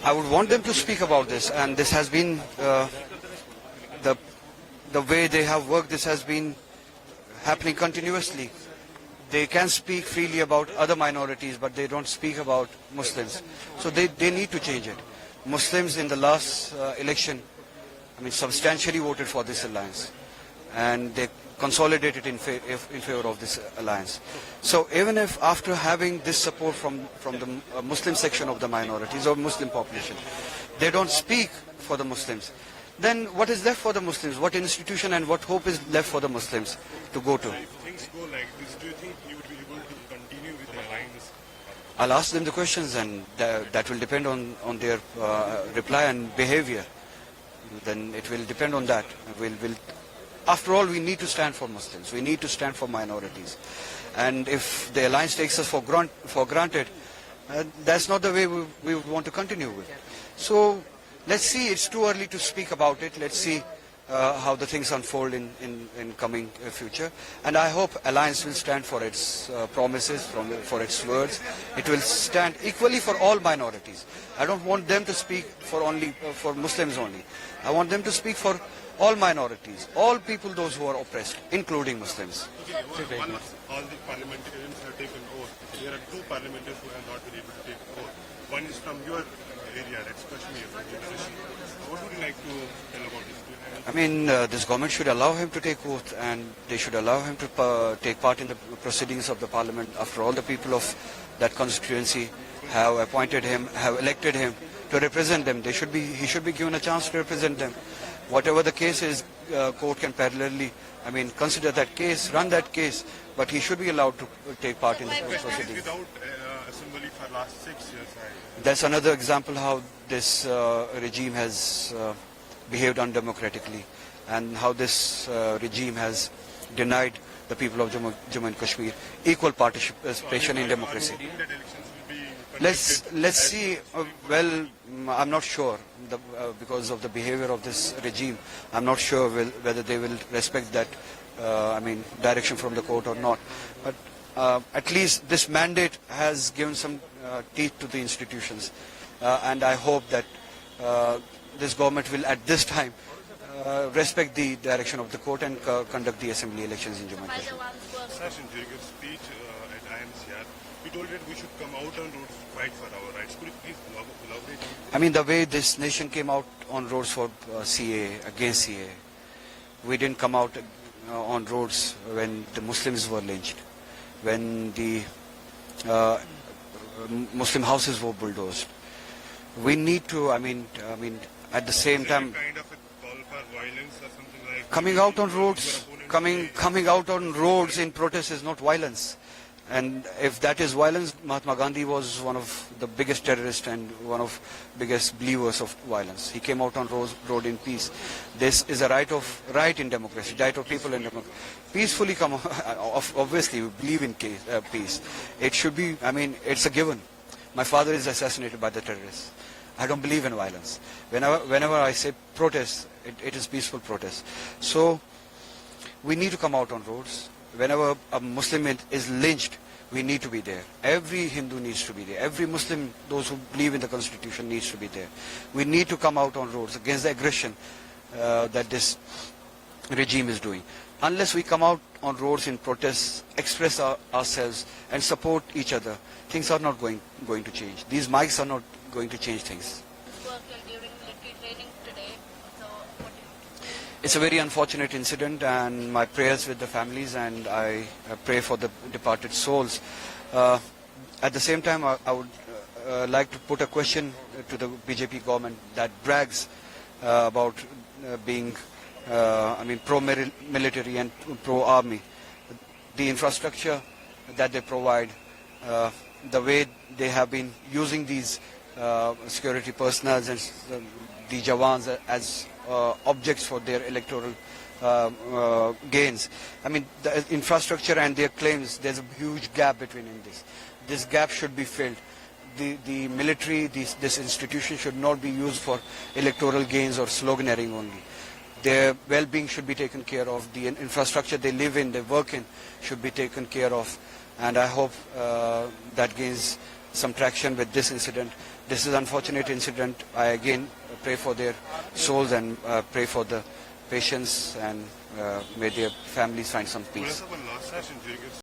I would want them to speak about this, and this has been the way they have worked. This has been happening continuously. They can speak freely about other minorities, but they don't speak about Muslims. So they need to change it. Muslims in the last election, substantially voted for this alliance, and they consolidated in favor of this alliance. So even if after having this support from the Muslim section of the minorities or Muslim population, they don't speak for the Muslims, then what is left for the Muslims? What institution and what hope is left for the Muslims to go to? If things go like this, do you think you would be able to continue with the alliance? I'll ask them the questions, and that will depend on their reply and behavior. Then it will depend on that. After all, we need to stand for Muslims. We need to stand for minorities. And if the alliance takes us for granted, that's not the way we would want to continue with. So let's see. It's too early to speak about it. Let's see how the things unfold in coming future. And I hope alliance will stand for its promises, for its words. It will stand equally for all minorities. I don't want them to speak for Muslims only. I want them to speak for all minorities, all people, those who are oppressed, including Muslims. All the parliamentarians have taken oath. There are two parliamentarians who have not been able to take oath. One is from your area, that's Kashmir. What would you like to tell about this? This government should allow him to take oath, and they should allow him to take part in the proceedings of the parliament. After all, the people of that constituency have appointed him, have elected him to represent them. He should be given a chance to represent them. Whatever the case is, court can parallelly, consider that case, run that case, but he should be allowed to take part in the proceedings. Without assembly for last 6 years. That's another example how this regime has behaved undemocratically, and how this regime has denied the people of Jammu and Kashmir equal participation in democracy. Let's see. I'm not sure because of the behavior of this regime. I'm not sure whether they will respect that direction from the court or not. But at least this mandate has given some teeth to the institutions, and I hope that this government will at this time respect the direction of the court and conduct the assembly elections in Jammu and Kashmir. During your speech at IMCR, you told that we should come out on roads to fight for our rights. Could you please elaborate? The way this nation came out on roads for CA, against CA, we didn't come out on roads when the Muslims were lynched, when the Muslim houses were bulldozed. We need to, at the same time, kind of a call for violence or something like coming out on roads, coming out on roads in protest is not violence. And if that is violence, Mahatma Gandhi was one of the biggest terrorists and one of biggest believers of violence. He came out on road in peace. This is a right in democracy, right of people in democracy. Peacefully come. Obviously, we believe in peace. It should be. It's a given. My father is assassinated by the terrorists. I don't believe in violence. Whenever I say protest, it is peaceful protest. So we need to come out on roads. Whenever a Muslim is lynched, we need to be there. Every Hindu needs to be there. Every Muslim, those who believe in the constitution, needs to be there. We need to come out on roads against the aggression that this regime is doing. Unless we come out on roads in protests, express ourselves and support each other, things are not going to change. These mics are not going to change things. It's a very unfortunate incident, and my prayers with the families, and I pray for the departed souls. At the same time, I would like to put a question to the BJP government that brags about being pro-military and pro-army. The infrastructure that they provide, the way they have been using these security personnel and the Jawans as objects for their electoral gains. The infrastructure and their claims, there's a huge gap between this. This gap should be filled. The military, this institution should not be used for electoral gains or sloganeering only. Their well-being should be taken care of. The infrastructure they live in, they work in, should be taken care of. And I hope that gains some traction with this incident. This is an unfortunate incident. I again pray for their souls and pray for the patients, and may their families find some peace. One last question.